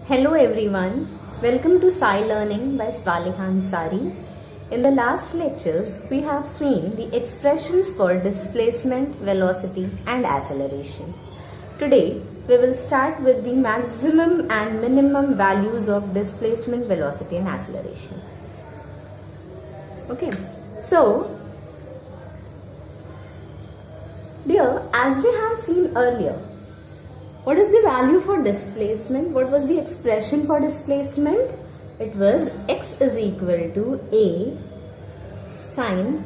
Hello everyone, welcome to Sai Learning by Swaliha Ansari. In the last lectures, we have seen the expressions for displacement, velocity and acceleration. Today, we will start with the maximum and minimum values of displacement, velocity and acceleration. Okay, so dear, as we have seen earlier, what is the value for displacement? What was the expression for displacement? It was x is equal to a sin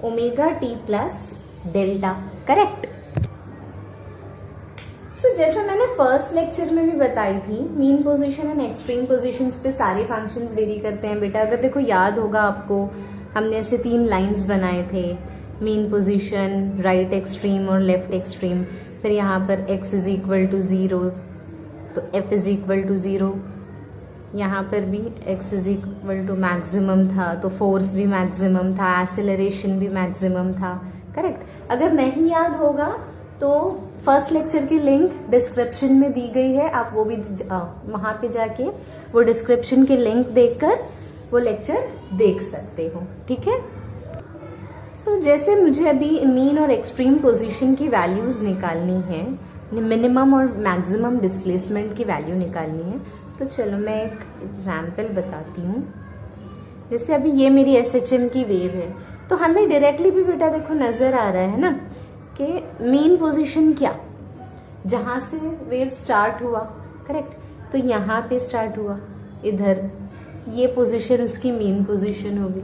omega t plus delta. Correct? So जैसा मैंने first lecture में भी बताई थी, mean position and extreme positions पे सारे functions very करते हैं बेटा. अगर देखो याद होगा आपको, हमने ऐसे 3 लाइंस बनाए थे, मीन पोजीशन, राइट एक्सट्रीम और लेफ्ट एक्सट्रीम. फिर यहाँ पर x इज इक्वल टू 0 तो f इज इक्वल टू 0. यहाँ पर भी x is equal to maximum था तो फोर्स भी मैक्सिमम था, एक्सेलरेशन भी मैक्सिमम था. करेक्ट? अगर नहीं याद होगा तो फर्स्ट लेक्चर की लिंक डिस्क्रिप्शन में दी गई है, आप वो भी वहां पे जाके वो डिस्क्रिप्शन की लिंक देखकर वो लेक्चर देख सकते हो. ठीक है? जैसे मुझे अभी मीन और एक्सट्रीम पोजीशन की वैल्यूज निकालनी है, मिनिमम और मैक्सिमम डिस्प्लेसमेंट की वैल्यू निकालनी है, तो चलो मैं एक एग्जांपल बताती हूँ. जैसे अभी ये मेरी एसएचएम की वेव है, तो हमें डायरेक्टली भी बेटा देखो नजर आ रहा है ना कि मीन पोजीशन क्या, जहां से वेव स्टार्ट हुआ. करेक्ट? तो यहाँ पे स्टार्ट हुआ, इधर ये पोजीशन उसकी मीन पोजीशन होगी.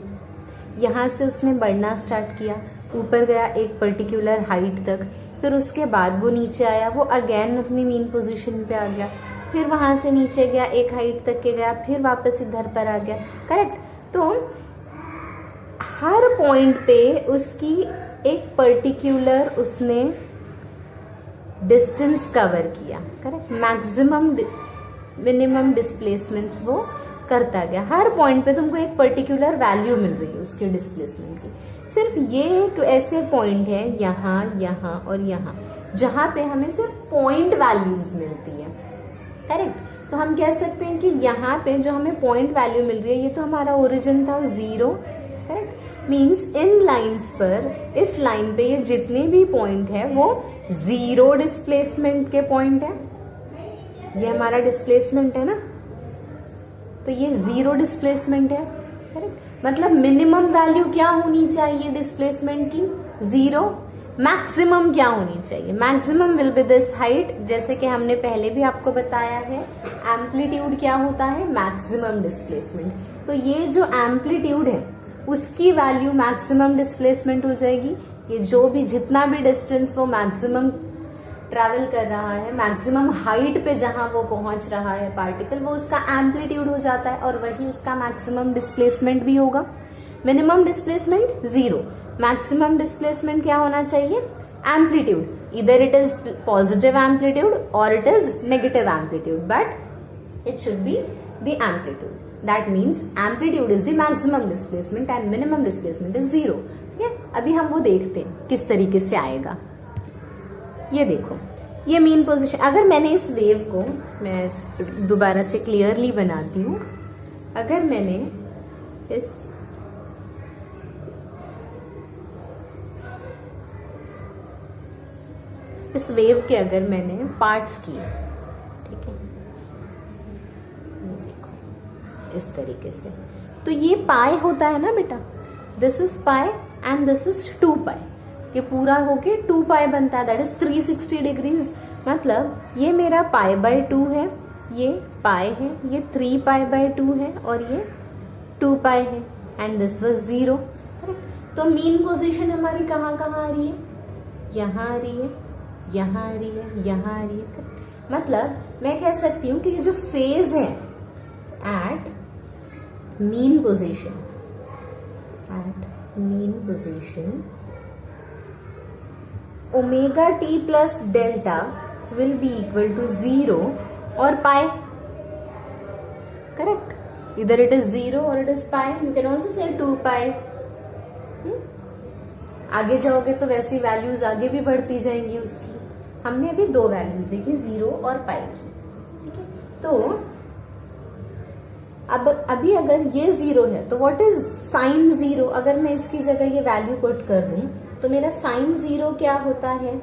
यहाँ से उसने बढ़ना स्टार्ट किया, ऊपर गया एक पर्टिकुलर हाइट तक, फिर उसके बाद वो नीचे आया, वो अगेन अपनी मीन पोजीशन पे आ गया, फिर वहां से नीचे गया, एक हाइट तक के गया, फिर वापस इधर पर आ गया. करेक्ट? तो हर पॉइंट पे उसकी एक पर्टिकुलर उसने डिस्टेंस कवर किया. करेक्ट? मैक्सिमम मिनिमम डिस्प्लेसमेंट्स वो करता गया. हर पॉइंट पे तुमको एक पर्टिकुलर वैल्यू मिल रही है उसके डिस्प्लेसमेंट की. सिर्फ ये एक ऐसे पॉइंट है यहाँ, यहाँ और यहाँ, जहां पे हमें सिर्फ पॉइंट वैल्यूज मिलती है. करेक्ट? तो हम कह सकते हैं कि यहाँ पे जो हमें पॉइंट वैल्यू मिल रही है, ये तो हमारा ओरिजिन था 0. करेक्ट? मीन्स इन लाइंस पर, इस लाइन पे ये जितने भी पॉइंट है वो 0 डिस्प्लेसमेंट के पॉइंट है. ये हमारा डिस्प्लेसमेंट है ना, तो ये 0 डिस्प्लेसमेंट है. करेक्ट? मतलब मिनिमम वैल्यू क्या होनी चाहिए डिस्प्लेसमेंट की? 0. मैक्सिमम क्या होनी चाहिए? Maximum will B this height. जैसे कि हमने पहले भी आपको बताया है, एम्पलीट्यूड क्या होता है? Maximum displacement. तो ये जो एम्पलीट्यूड है उसकी वैल्यू मैक्सिमम डिस्प्लेसमेंट हो जाएगी. ये जो भी जितना भी डिस्टेंस वो मैक्सिमम ट्रैवल कर रहा है, मैक्सिमम हाइट पे जहां वो पहुंच रहा है पार्टिकल, वो उसका एम्पलीट्यूड हो जाता है और वही उसका मैक्सिमम डिस्प्लेसमेंट भी होगा. मिनिमम डिस्प्लेसमेंट 0, मैक्सिमम डिस्प्लेसमेंट क्या होना चाहिए? एम्पलीट्यूड. इधर इट इज पॉजिटिव एम्पलीट्यूड और it is negative amplitude, but it should be the amplitude. That means amplitude is the maximum displacement and minimum displacement is 0. ठीक है? अभी हम वो देखते हैं किस तरीके से आएगा. ये देखो, ये मीन पोजीशन. अगर मैंने इस वेव को, मैं दोबारा से क्लियरली बनाती हूं, अगर मैंने इस वेव के अगर मैंने पार्ट्स किए, ठीक है, देखो इस तरीके से, तो ये पाई होता है ना बेटा, this is pi and this is 2 पाई. ये पूरा होके 2 पाई बनता है, दैट इज 360 डिग्रीज. मतलब ये मेरा पाई बाय 2 है, ये पाई है, ये 3 पाई बाय 2 है और ये 2 पाई है, एंड दिस वाज 0. तो मीन पोजीशन हमारी कहाँ कहाँ आ रही है? यहाँ आ रही है, यहाँ आ रही है, यहाँ आ रही है. मतलब मैं कह सकती हूँ कि ये जो फेज है at mean position, omega T plus delta will be equal to 0 और पाई. करेक्ट? इधर इट इज 0 और it is pi. You can also say 2 पाई. आगे जाओगे तो वैसी वैल्यूज आगे भी बढ़ती जाएंगी उसकी. हमने अभी 2 वैल्यूज देखी, 0 और पाई की. ठीक है? तो अब अभी अगर ये 0 है तो व्हाट इज साइन 0? अगर मैं इसकी जगह ये वैल्यू पुट कर दूं तो मेरा साइन 0 क्या होता है?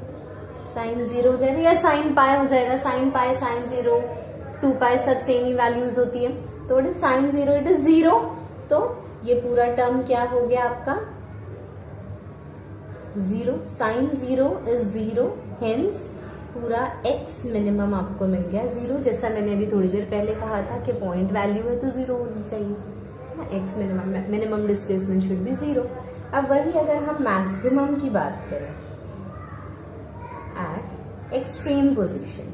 साइन 0 हो जाएगा या साइन पाई हो जाएगा? साइन पाई, साइन 0, 2 पाई सब सेम ही वैल्यूज होती है। तो what is sine 0? It is 0। तो ये पूरा टर्म क्या हो गया आपका? 0। साइन 0 इज 0, हेंस पूरा x मिनिमम आपको मिल गया 0। जैसा मैंने अभी थोड़ी देर पहले कहा था कि पॉइंट वैल्यू है तो 0 होनी चाहिए ना, x minimum displacement should be 0। अब वही अगर हम मैक्सिमम की बात करें eight extreme position,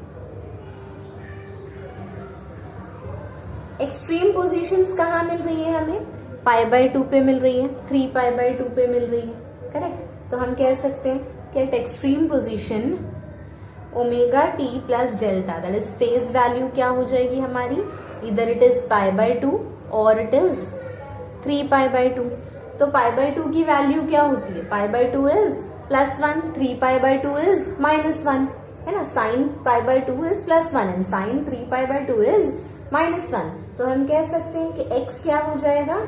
extreme positions कहाँ मिल रही है हमें? π/2 पे मिल रही है, 3π/2 पे मिल रही है, करेक्ट। तो हम कह सकते हैं कि eight extreme position omega T plus delta, that is space value क्या हो जाएगी हमारी? इधर इट इज π/2 और इट इज 3π/2। तो π/2 की वैल्यू क्या होती है? π/2 इज +1, 3π/2 इज -1, है ना। Sine π/2 is +1 and sine 3π/2 is -1। तो हम कह सकते हैं कि x क्या हो जाएगा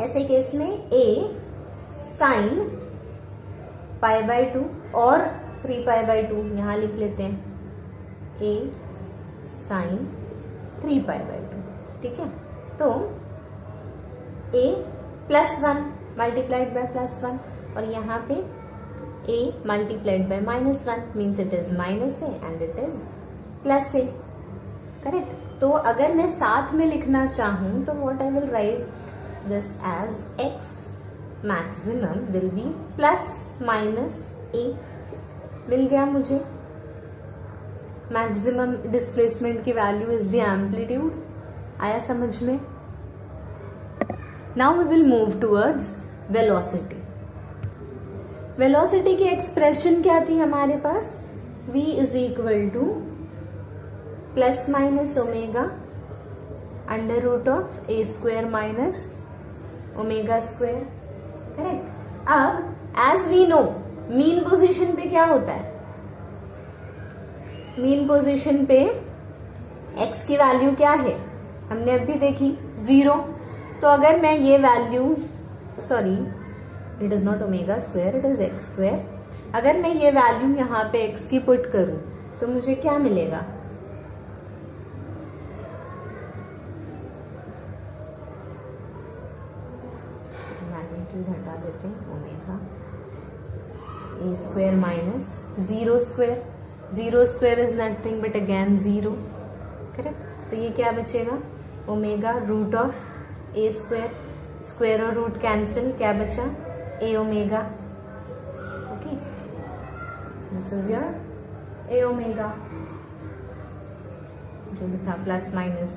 ऐसे केस में? a साइन π/2 और 3π/2 यहां लिख लेते हैं, a साइन 3π/2, ठीक है। तो a +1 मल्टीप्लाइड बाय +1 और यहाँ पे a multiplied by -1 means it is -a and it is +a, correct. तो अगर मैं साथ में लिखना चाहूं तो what I will write this as x maximum will be +-a। मिल गया मुझे मैक्सिमम डिस्प्लेसमेंट की वैल्यू इज द एम्पलीट्यूड। आया समझ में? Now we will move towards velocity. Velocity की एक्सप्रेशन क्या थी हमारे पास? v is equal to ± omega √a² minus omega square, correct. अब as we know mean position पे क्या होता है? मीन पोजीशन पे x की वैल्यू क्या है? हमने अभी देखी 0। तो अगर मैं ये value, sorry it is not omega square, it is x²। अगर मैं ये वैल्यू यहाँ पे x की पुट करूं तो मुझे क्या मिलेगा? मैग्नीट्यूड हटा देते हैं, omega a² minus 0²। 0² is nothing but again 0, correct. तो ये क्या बचेगा? ओमेगा √a², स्क्वायर और रूट कैंसिल, क्या बचा? a omega, okay. This is your a omega जो भी था plus minus,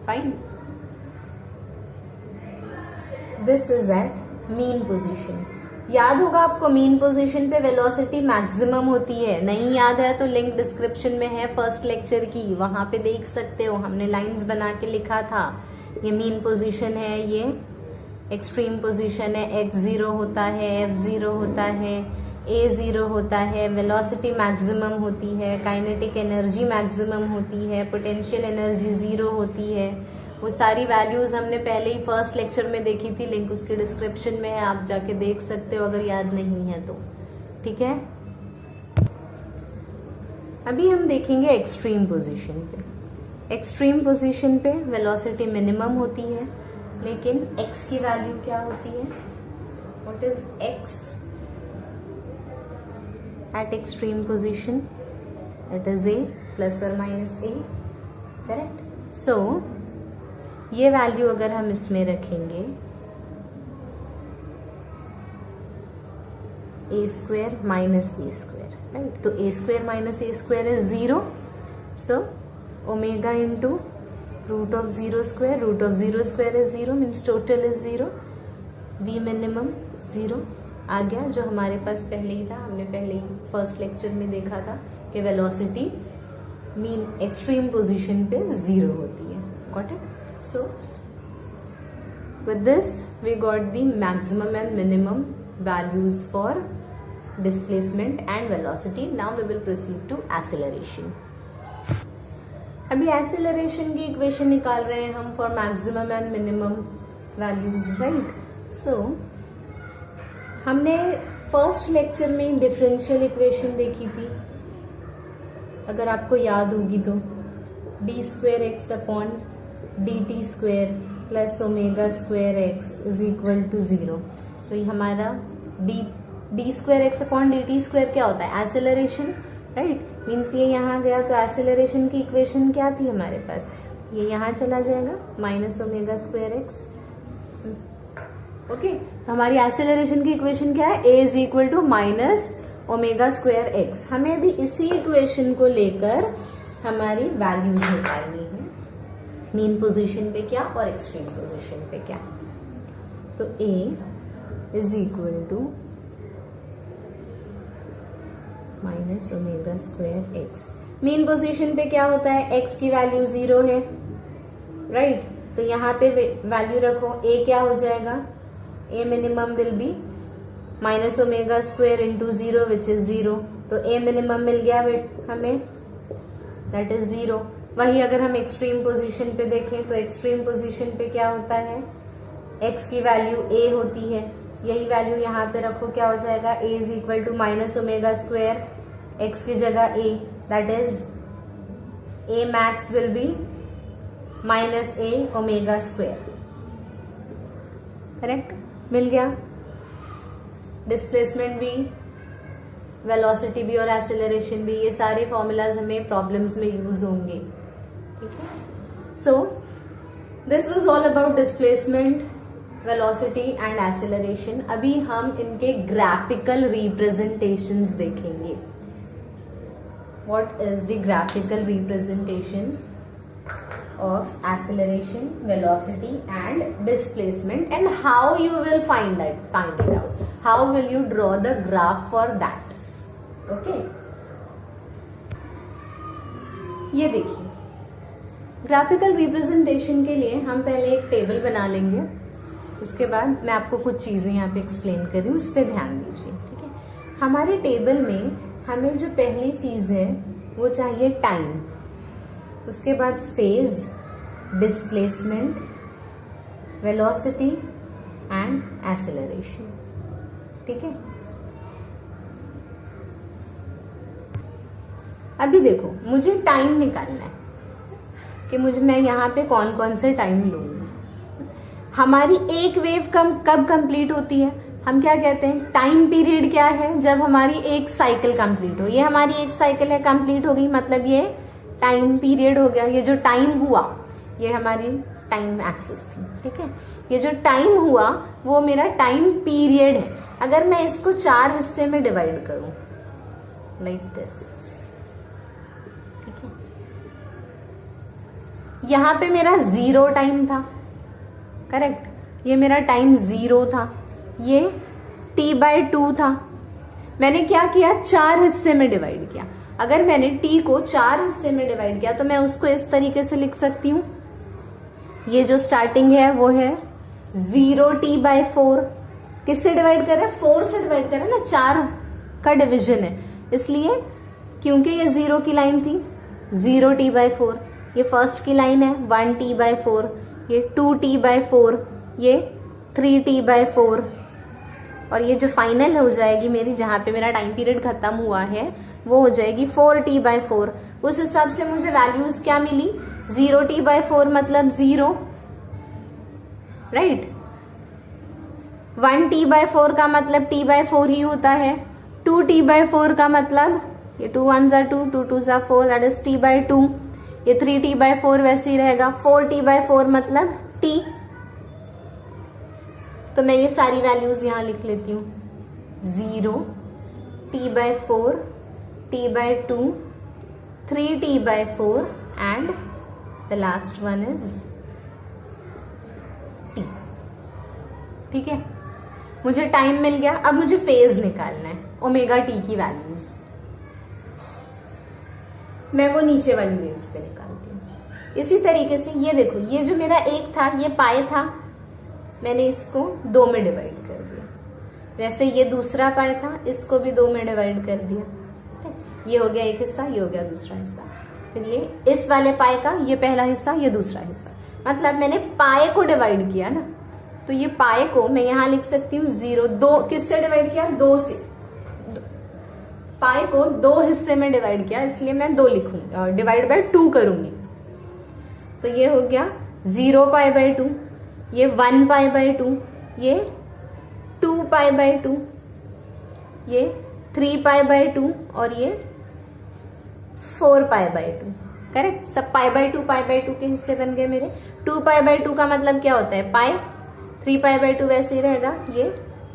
fine. This is at mean position. याद होगा आपको मीन पोजीशन पे वेलोसिटी मैक्सिमम होती है। नहीं याद है तो लिंक डिस्क्रिप्शन में है फर्स्ट लेक्चर की, वहां पे देख सकते हो। हमने लाइंस बना के लिखा था। ये मीन पोजीशन है, ये एक्सट्रीम पोजीशन है। x0 होता है, f0 होता है, a0 होता है, वेलोसिटी मैक्सिमम होती है, काइनेटिक एनर्जी मैक्सिमम होती है, पोटेंशियल एनर्जी 0 होती है। वो सारी वैल्यूज हमने पहले ही फर्स्ट लेक्चर में देखी थी, लिंक उसके डिस्क्रिप्शन में है, आप जाके देख सकते हो अगर याद नहीं है तो, ठीक है। अभी हम देखेंगे एक्सट्रीम पोजीशन पे। एक्सट्रीम पोजीशन पे वेलोसिटी मिनिमम होती है, लेकिन x की वैल्यू क्या होती है? What is x at extreme position? It is a ± a, correct. So ये वैल्यू अगर हम इसमें रखेंगे a² माइनस a², राइट। तो a² minus a² is 0। So omega into √0², √0² is 0 means total is 0। v minimum 0 आ गया, जो हमारे पास पहले ही था। हमने पहले ही फर्स्ट लेक्चर में देखा था कि वेलोसिटी मीन एक्सट्रीम पोजीशन पे 0 होती है। Got it? So with this we got the maximum and minimum values for displacement and velocity. Now we will proceed to acceleration. अभी एक्सेलरेशन की इक्वेशन निकाल रहे हैं हम for maximum and minimum values, right. So हमने first lecture में differential equation देखी थी, अगर आपको याद होगी तो, d2x upon dt² plus ω²x is equal to 0। तो ये हमारा d2x अपॉन dt² क्या होता है, एक्सेलरेशन, राइट। मीन्स ये यहाँ गया तो एक्सेलरेशन की इक्वेशन क्या थी हमारे पास, ये यहाँ चला जाएगा -ω²x। ओके, तो हमारी एक्सेलरेशन की इक्वेशन क्या है, a is equal to -ω²x। हमें भी इसी इक्वेशन को लेकर हमारी वैल्यूज निकालनी है, मीन पोजीशन पे क्या और एक्सट्रीम पोजीशन पे क्या। तो a is equal to -ω²x। Mean position पे क्या होता है, x की वैल्यू 0 है, राइट। तो यहाँ पे वैल्यू रखो, a क्या हो जाएगा, a minimum will be -ω² into 0 which is 0। तो a मिनिमम मिल गया हमें, दैट इज 0। वही अगर हम एक्सट्रीम पोजीशन पे देखें तो एक्सट्रीम पोजीशन पे क्या होता है, x की वैल्यू a होती है, यही वैल्यू यहाँ पे रखो, क्या हो जाएगा, a is equal to -ω², x की जगह a, that is a max will be -aω²। Correct, मिल गया। डिस्प्लेसमेंट भी, वेलोसिटी भी और एक्सेलरेशन भी, ये सारे फॉर्मूलाज हमें प्रॉब्लम्स में यूज होंगे, ठीक है। So this was all about displacement, velocity and acceleration. अभी हम इनके ग्राफिकल रिप्रेजेंटेशंस देखेंगे। What is the graphical representation of acceleration, velocity and displacement, and how you will find it out, how will you draw the graph for that, okay। ये देखिए, graphical representation के लिए हम पहले एक टेबल बना लेंगे, उसके बाद मैं आपको कुछ चीजें यहाँ पे एक्सप्लेन कर रही हूँ, उस पर ध्यान दीजिए, ठीक है। हमारे टेबल में हमें जो पहली चीज है वो चाहिए टाइम, उसके बाद phase, displacement, velocity and acceleration, ठीक है। अभी देखो, मुझे टाइम निकालना है कि मैं यहाँ पे कौन कौन से टाइम लूंगी। हमारी एक वेव कब कंप्लीट होती है, हम क्या कहते हैं, टाइम पीरियड क्या है, जब हमारी एक साइकिल कंप्लीट हो। ये हमारी एक साइकिल है, कंप्लीट हो गई, मतलब ये टाइम पीरियड हो गया। ये जो टाइम हुआ ये हमारी टाइम एक्सिस थी, ठीक है। ये जो टाइम हुआ वो मेरा टाइम पीरियड है। अगर मैं इसको 4 हिस्से में डिवाइड करूं लाइक दिस, ठीक है, यहां पे मेरा 0 टाइम था, करेक्ट, ये मेरा टाइम 0 था, ये t/2 था। मैंने क्या किया, 4 हिस्से में डिवाइड किया। अगर मैंने t को 4 हिस्से में डिवाइड किया तो मैं उसको इस तरीके से लिख सकती हूँ, ये जो स्टार्टिंग है वो है 0t/4। किससे डिवाइड कर रहे हैं, 4 से डिवाइड कर रहे हैं ना, 4 का डिवीजन है, इसलिए क्योंकि ये 0 की लाइन थी, 0t/4। ये फर्स्ट की लाइन है 1t/4, ये 2t/4, ये 3t/4, और ये जो फाइनल हो जाएगी मेरी, जहां पे मेरा टाइम पीरियड खत्म हुआ है, वो हो जाएगी 4t/4। उस हिसाब से मुझे वैल्यूज क्या मिली, 0t/4 मतलब 0, राइट। 1t/4 का मतलब t/4 ही होता है। 2t/4 का मतलब, ये 2 1s are 2, 2 2s are 4, that is t/2। ये 3t/4 वैसे ही रहेगा। 4t/4 मतलब t। तो मैं ये सारी वैल्यूज यहां लिख लेती हूँ, 0, t/4, t/2, 3t/4 and the last one is t, ठीक है। मुझे टाइम मिल गया, अब मुझे फेज निकालना है, ω/t की वैल्यूज मैं वो नीचे वाली वेव्स पे निकालती हूँ। इसी तरीके से ये देखो, ये जो मेरा एक था, ये पाई था, मैंने इसको 2 में डिवाइड कर दिया। वैसे ये दूसरा पाई था, इसको भी 2 में डिवाइड कर दिया। ये हो गया एक हिस्सा, ये हो गया दूसरा हिस्सा। फिर ये इस वाले पाई का ये पहला हिस्सा, ये दूसरा हिस्सा, मतलब मैंने पाई को डिवाइड किया ना, तो ये पाई को मैं यहां लिख सकती हूँ 0, 2 किससे डिवाइड किया, 2 से, पाई को 2 हिस्से में डिवाइड किया, इसलिए मैं 2 लिखूंगी, डिवाइड बाय 2 करूंगी, तो ये हो गया 0 पाई बाय 2, ये 1 पाई बाय 2, ये 2 पाई बाय 2, ये 3 पाई बाय 2 और ये 4 पाई बाय 2। करेक्ट, सब पाई बाय 2 के हिस्से बन गए मेरे। 2 पाई बाय 2 का मतलब क्या होता है, पाई, 3 पाई बाय 2 वैसे ही रहेगा, ये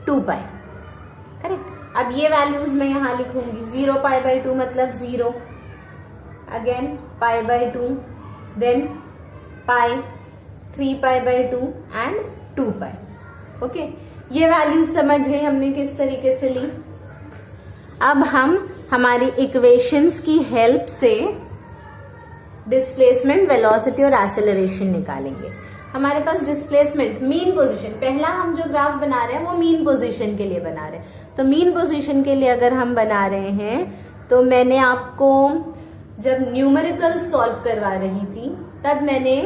2 पाई। करेक्ट, अब ये वैल्यूज मैं यहां लिखूंगी, 0 पाई बाय 2 मतलब 0, again pi by 2, then pi, 3 pi by 2 and 2 pi. Okay, ये वैल्यूज समझ गए हमने किस तरीके से ली। अब हम हमारी इक्वेशंस की हेल्प से डिस्प्लेसमेंट, वेलोसिटी और एक्सेलरेशन निकालेंगे। हमारे पास डिस्प्लेसमेंट, मीन पोजीशन, पहला हम जो ग्राफ बना रहे हैं वो मीन पोजीशन के लिए बना रहे हैं। तो मीन पोजीशन के लिए अगर हम बना रहे हैं, तो मैंने आपको जब न्यूमेरिकल सॉल्व करवा रही थी तब मैंने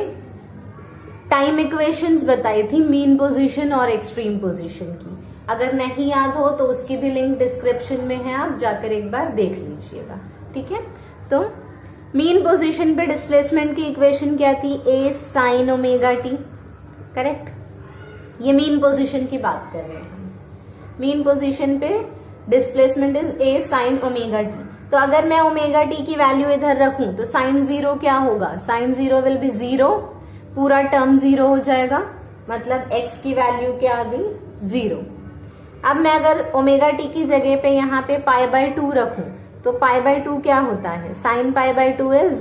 टाइम इक्वेशंस बताई थी मीन पोजीशन और एक्सट्रीम पोजीशन की। अगर नहीं याद हो तो उसकी भी लिंक डिस्क्रिप्शन में है, आप जाकर एक बार देख लीजिएगा। ठीक है, तो मीन पोजीशन पे डिस्प्लेसमेंट की इक्वेशन क्या थी, a sin omega t। Correct, ये मीन पोजीशन की बात कर रहे हैं। मीन पोजीशन पे displacement is a sin omega t। तो अगर मैं ओमेगा t की वैल्यू इधर रखूं तो sin 0 क्या होगा, sin 0 विल बी 0, पूरा टर्म 0 हो जाएगा, मतलब x की वैल्यू क्या आ गई, 0। अब मैं अगर ओमेगा टी की जगह पे यहाँ पे पाई बाय 2 रखूं तो पाई बाय 2 क्या होता है, साइन पाई बाय 2 इज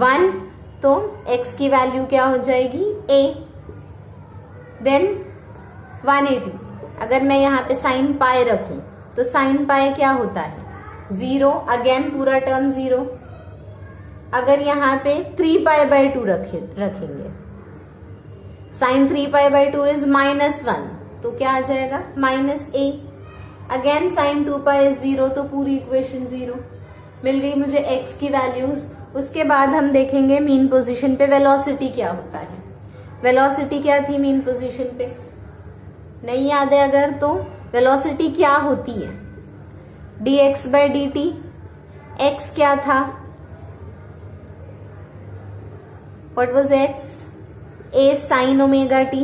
1, तो x की वैल्यू क्या हो जाएगी, a, देन 180। अगर मैं यहाँ पे साइन पाई रखूं तो साइन पाई क्या होता है, 0, अगेन पूरा टर्म 0। अगर यहाँ पे 3 पाई बाय 2 रखेंगे, साइन 3 पाई बाय 2 इज -1, तो क्या आ जाएगा, -a। Again sine 2 pi is 0, तो पूरी इक्वेशन 0। मिल गई मुझे x की वैल्यूज। उसके बाद हम देखेंगे मीन पोजीशन पे वेलोसिटी क्या होता है। वेलोसिटी क्या थी मीन पोजीशन पे, नहीं याद है अगर तो वेलोसिटी क्या होती है, dx बाय dt। x क्या था, what was x, a sin omega t।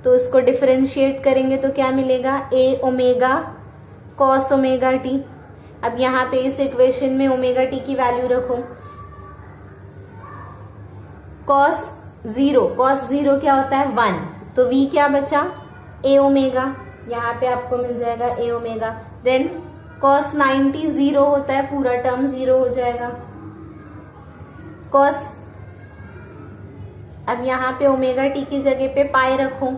तो उसको डिफरेंशिएट करेंगे तो क्या मिलेगा, a omega cos omega t। अब यहां पे इस इक्वेशन में ओमेगा t की वैल्यू रखो, cos 0 क्या होता है, 1, तो v क्या बचा, a ओमेगा, यहाँ पे आपको मिल जाएगा a ओमेगा। देन cos 90 0 होता है, पूरा टर्म 0 हो जाएगा, cos, अब यहाँ पे ओमेगा टी की जगह पे पाई रखो,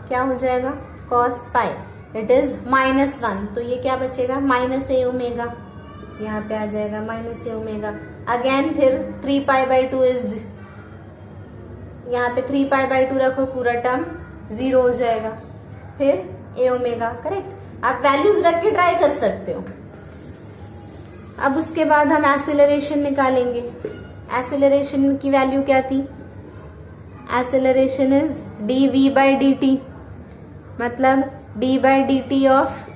क्या हो जाएगा, cos पाई, इट इज -1, तो ये क्या बचेगा, -a ओमेगा, यहाँ पे आ जाएगा -a ओमेगा। अगेन फिर 3 पाई बाय 2 इज, यहाँ पे 3 पाई बाय 2 रखो, पूरा टर्म 0 हो जाएगा, फिर a ओमेगा। करेक्ट, आप वैल्यूज रख के ट्राई कर सकते हो। अब उसके बाद हम एक्सेलरेशन निकालेंगे। एक्सेलरेशन की वैल्यू क्या थी, acceleration is dv by dt, मतलब d by dt of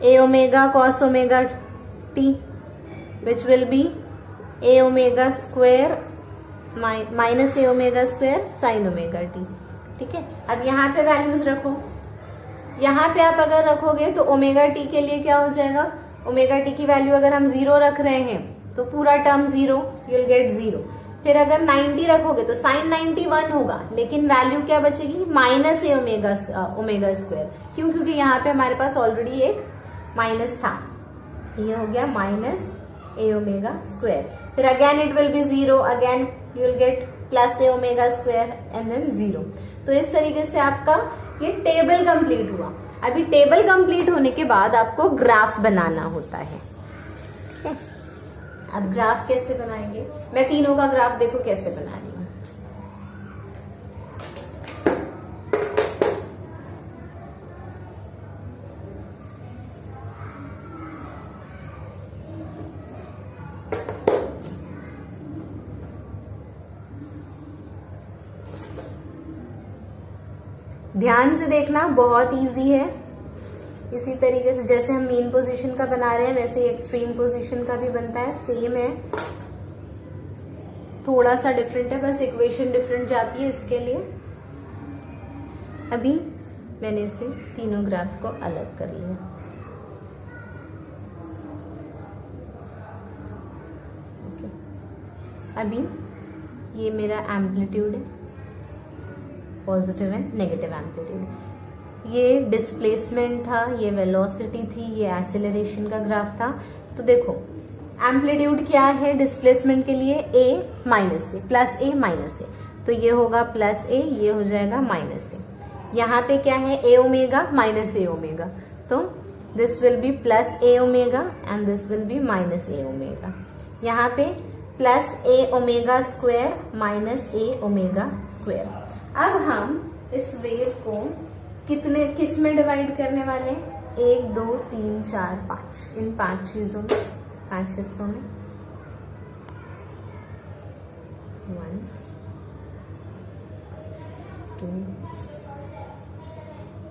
a omega cos omega t, which will be a omega square minus a omega square sine omega t। ठीक है, अब यहाँ पे वैल्यूज रखो, यहाँ पे आप अगर रखोगे तो ओमेगा t के लिए क्या हो जाएगा, ओमेगा t की वैल्यू अगर हम 0 रख रहे हैं तो पूरा टर्म 0, यू विल गेट 0। फिर अगर 90 रखोगे तो साइन 91 होगा, लेकिन वैल्यू क्या बचेगी, माइनस ए ओमेगा स्क्वायर। क्यों, क्योंकि यहाँ पे हमारे पास ऑलरेडी एक माइनस था, ये हो गया माइनस ए ओमेगा स्क्वायर। फिर again it will be 0, again you will get plus a omega square and then 0। तो इस तरीके से आपका ये टेबल कंप्लीट हुआ। अभी टेबल कंप्लीट होने के बाद आपको ग्राफ बनाना होता है। ठीक है, अब ग्राफ कैसे बनाएंगे, मैं तीनों का ग्राफ देखो कैसे बना रही हूँ। ध्यान से देखना, बहुत इजी है। इसी तरीके से जैसे हम मीन पोजीशन का बना रहे हैं वैसे ही एक्सट्रीम पोजीशन का भी बनता है, सेम है, थोड़ा सा डिफरेंट है, बस इक्वेशन डिफरेंट जाती है इसके लिए। अभी मैंने इसे तीनों ग्राफ को अलग कर लिया। अभी ये मेरा एम्पलीट्यूड है, पॉजिटिव एंड नेगेटिव एम्पलीट्यूड। ये डिस्प्लेसमेंट था, ये वेलोसिटी थी, ये एक्सेलरेशन का ग्राफ था। तो देखो एम्पलीट्यूड क्या है डिस्प्लेसमेंट के लिए, ए माइनस ए, प्लस ए माइनस ए, तो ये होगा प्लस ए, ये हो जाएगा माइनस ए। यहाँ पे क्या है, ए ओमेगा माइनस ए ओमेगा, तो this will be plus a omega and this will be minus a omega. यहाँ पे plus a omega square minus a omega square. अब हम इस वेव को किस में डिवाइड करने वाले हैं, 1 2 3 4 5, इन 5 चीजों में, 5 हिस्सों में। 1 2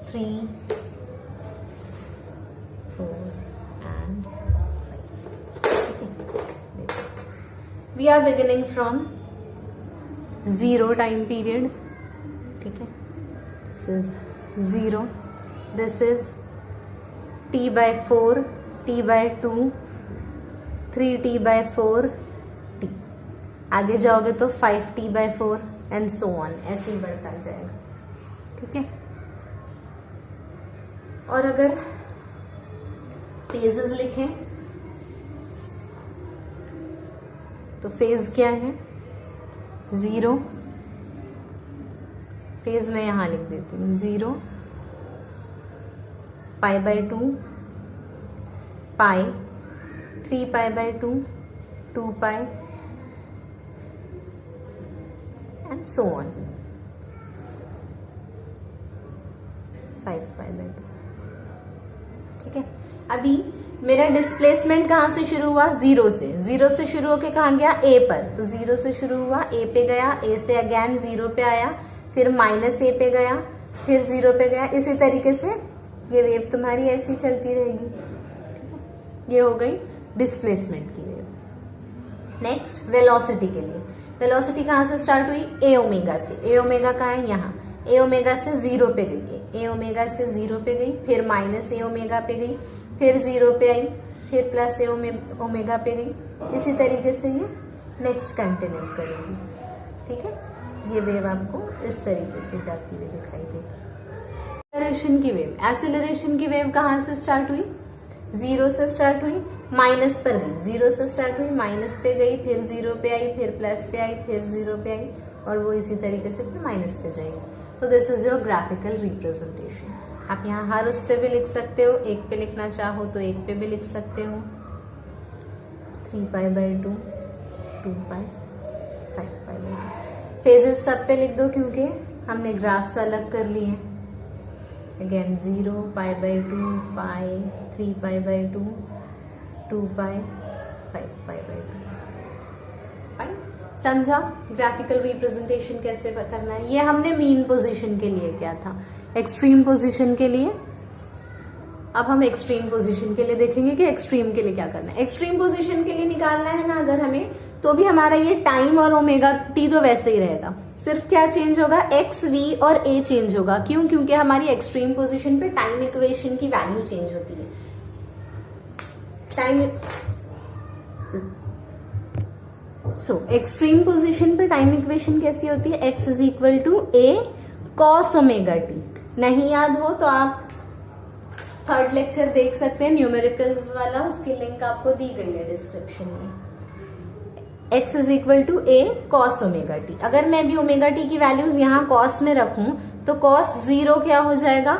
3 4 and 5। We are beginning from 0 time period, ठीक है, this is 0, this is t/4, t/2, 3t/4 t, आगे जाओगे तो 5t/4 एंड सो ऑन, ऐसे ही बढ़ता जाएगा, ठीक है। और अगर फेजेस लिखें तो फेज क्या है, 0, फेज मैं यहां लिख देती हूँ 0, π/2, पाई, 3π/2, 2π एंड सो ऑन, 5π/2, ठीक है। अभी मेरा डिस्प्लेसमेंट कहां से शुरू हुआ, 0 से, 0 से शुरू होके कहां गया, ए पर, तो 0 से शुरू हुआ, ए पे गया, ए से अगेन 0 पे आया, फिर माइनस ए पे गया, फिर 0 पे गया। इसी तरीके से ये वेव तुम्हारी ऐसी चलती रहेगी। ये हो गई डिस्प्लेसमेंट की वेव। नेक्स्ट वेलोसिटी के लिए, वेलोसिटी कहां से स्टार्ट हुई, ए ओमेगा से, ए ओमेगा कहां है, यहाँ, ए ओमेगा से 0 पे गई, ए ओमेगा से 0 पे गई, फिर माइनस ए ओमेगा पे गई, फिर 0 पे आई, फिर प्लस ए ओमेगा पे गई। इसी तरीके से ये नेक्स्ट कंटिन्यू करेगी, ठीक है। ये वेव आपको इस तरीके से जाती हुई दिखाई देगी। एक्सेलरेशन की वेव, एक्सेलरेशन की वेव कहां से स्टार्ट हुई, 0 से स्टार्ट हुई, माइनस पर गई, 0 से स्टार्ट हुई, माइनस पे गई, फिर 0 पे आई, फिर प्लस पे आई, फिर 0 पे आई, और वो इसी तरीके से फिर माइनस पे जाएगी। तो this is your graphical representation. आप यहाँ हर उस पे भी लिख सकते हो, एक पे लिखना चाहो तो एक पे भी लिख सकते हो, 3π/2, 2π, 5π/2। फेजेस सब पे लिख दो क्योंकि हमने ग्राफ्स अलग कर लिए हैं। अगेन 0, π/2, पाई, 3π/2, 2π, 5π/2। फाइन, समझा ग्राफिकल रिप्रेजेंटेशन कैसे करना है। ये हमने मीन पोजीशन के लिए किया था। एक्सट्रीम पोजीशन के लिए, अब हम एक्सट्रीम पोजीशन के लिए देखेंगे कि एक्सट्रीम के लिए क्या करना है। एक्सट्रीम पोजीशन के लिए निकालना है ना अगर हमें, तो भी हमारा ये टाइम और ओमेगा टी तो वैसे ही रहेगा, सिर्फ क्या चेंज होगा, एक्स, वी और ए चेंज होगा। क्यों, क्योंकि हमारी एक्सट्रीम पोजीशन पे टाइम इक्वेशन की वैल्यू चेंज होती है। टाइम एक्सट्रीम पोजीशन पे टाइम इक्वेशन कैसी होती है, x is equal to a cos omega t. नहीं याद हो तो आप थर्ड लेक्चर देख सकते हैं न्यूमेरिकल्स वाला, उसकी लिंक आपको दी गई है डिस्क्रिप्शन में। x is equal to a cos omega t. अगर मैं भी ओमेगा टी की वैल्यूज यहाँ कॉस में रखूं तो कॉस 0 क्या हो जाएगा,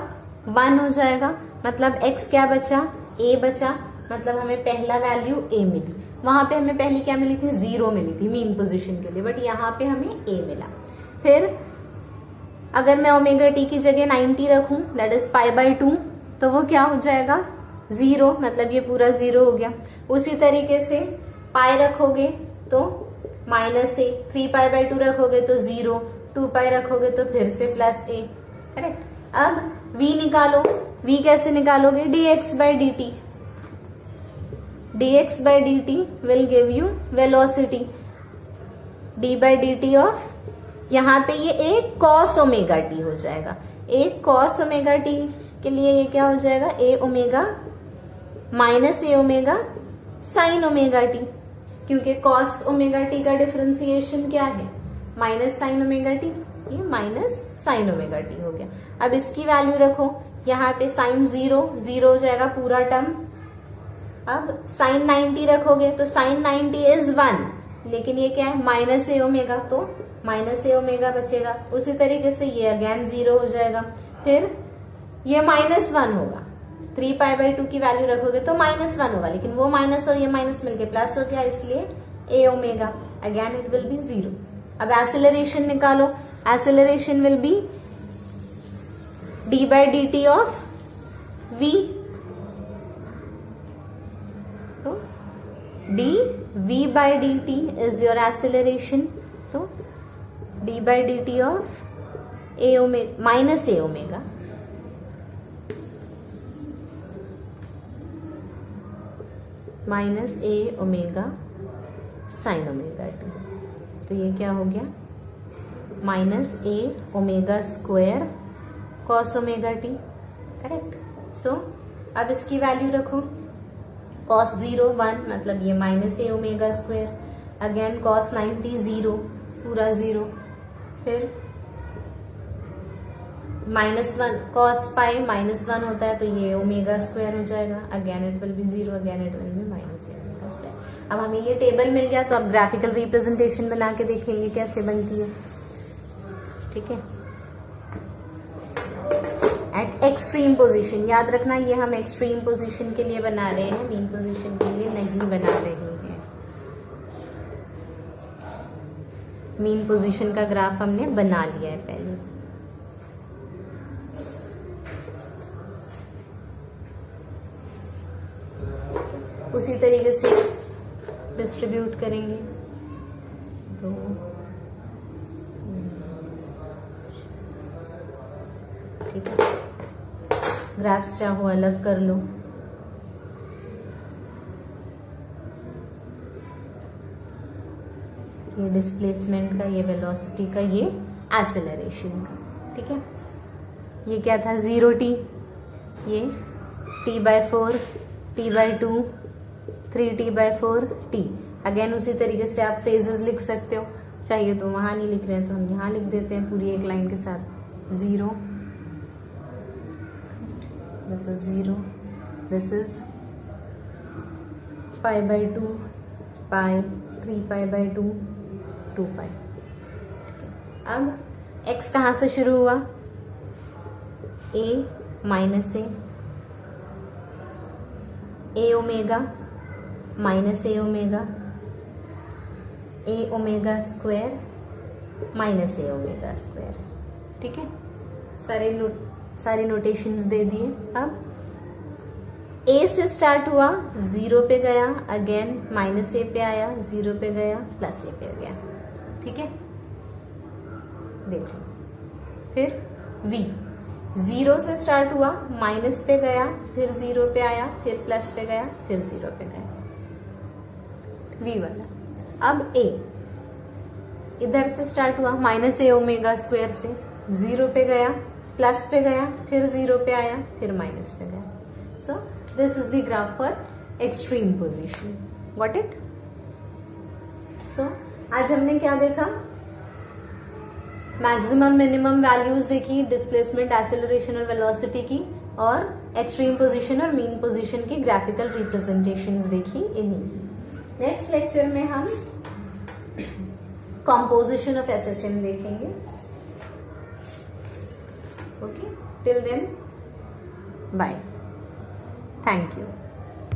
1 हो जाएगा। मतलब x क्या बचा, a बचा, मतलब हमें पहला वैल्यू a मिली। वहां पे हमें पहली क्या मिली थी, 0 मिली थी मीन पोजीशन के लिए, बट यहाँ पे हमें a मिला। फिर अगर मैं ओमेगा टी की जगह 90 रखूं, दैट इज π/2, तो वो क्या हो जाएगा, 0, मतलब ये पूरा 0 हो गया। उसी तरीके से पाई रखोगे तो माइनस ए, 3π/2 रखोगे तो 0, 2π रखोगे तो फिर से प्लस ए, करेक्ट। अब v निकालो, v कैसे निकालोगे, dx by dt, dx by dt will give you velocity, d by dt of, यहाँ पे ये एक cos ओमेगा t हो जाएगा, एक cos ओमेगा t के लिए ये क्या हो जाएगा, a omega minus a omega sine omega t, क्योंकि cos ओमेगा t का डिफरेंशिएशन क्या है, माइनस साइन ओमेगा t, ये माइनस साइन ओमेगा टी हो गया। अब इसकी वैल्यू रखो, यहाँ पे साइन 0 हो जाएगा पूरा टर्म। अब साइन 90 रखोगे तो साइन 90 इज 1, लेकिन ये क्या है, माइनस ए ओमेगा, तो माइनस ए ओमेगा बचेगा। उसी तरीके से ये अगेन 0 हो जाएगा, फिर ये माइनस 1 होगा, 3 पाई बाई 2 की वैल्यू रखोगे तो माइनस 1 होगा, लेकिन वो माइनस और ये माइनस मिलके प्लस हो गया, इसलिए A omega, again it will be 0। अब एक्सेलरेशन निकालो, acceleration will be d by dt of v, तो d v by dt is your acceleration, तो d by dt of a omega minus a omega minus a omega sine omega t, तो ये क्या हो गया, minus a omega square cos omega t, correct. So अब इसकी value रखो, cos 0 1, मतलब ये minus a omega square, again cos 90 0 पूरा 0, फिर माइनस 1 कॉस पाई माइनस 1 होता है तो ये ओमेगा स्क्वायर हो जाएगा, again it will be 0, again it will B minus omega square. अब हमें ये टेबल मिल गया, तो अब ग्राफिकल रिप्रेजेंटेशन बना के देखेंगे कैसे बनती है, ठीक है। एट एक्सट्रीम पोजीशन, याद रखना ये हम एक्सट्रीम पोजीशन के लिए बना रहे हैं, मीन पोजीशन के लिए नहीं बना रहे हैं। मीन पोजीशन का ग्राफ हमने बना लिया है पहले। उसी तरीके से डिस्ट्रीब्यूट करेंगे, तो ठीक है, ग्राफ्स चाहो अलग कर लो, ये डिस्प्लेसमेंट का, ये वेलोसिटी का, ये एक्सेलरेशन का, ठीक है। ये क्या था, 0t, ये t/4, t/2, 3t/4 t। Again उसी तरीके से आप फेजेस लिख सकते हो, चाहिए तो वहां नहीं लिख रहे हैं तो हम यहाँ लिख देते हैं पूरी एक लाइन के साथ, 0, this is 0, this is pi/2, pi, 3 pi/2, 2 pi। अब x कहाँ से शुरू हुआ, a minus a omega minus a omega, a omega square minus a omega square, ठीक है। सारे नोटेशंस दे दिए। अब a से स्टार्ट हुआ, 0 पे गया, अगेन माइनस a पे आया, 0 पे गया, प्लस a पे गया, ठीक है। देख लो, फिर v 0 से स्टार्ट हुआ, माइनस पे गया, फिर 0 पे आया, फिर प्लस पे गया, फिर 0 पे गया, v वाला। अब a इधर से स्टार्ट हुआ, माइनस a ओमेगा स्क्वायर से, 0 पे गया, प्लस पे गया, फिर 0 पे आया, फिर माइनस पे गया। So this is the graph for extreme position, got it. So आज हमने क्या देखा, मैक्सिमम मिनिमम वैल्यूज देखी, डिस्प्लेसमेंट, एक्सेलरेशन और वेलोसिटी की, और एक्सट्रीम पोजीशन और मीन पोजीशन की ग्राफिकल रिप्रेजेंटेशंस देखी इन्हीं। नेक्स्ट लेक्चर में हम कॉम्पोजिशन ऑफ एसएचएम देखेंगे। Okay, till then bye, thank you.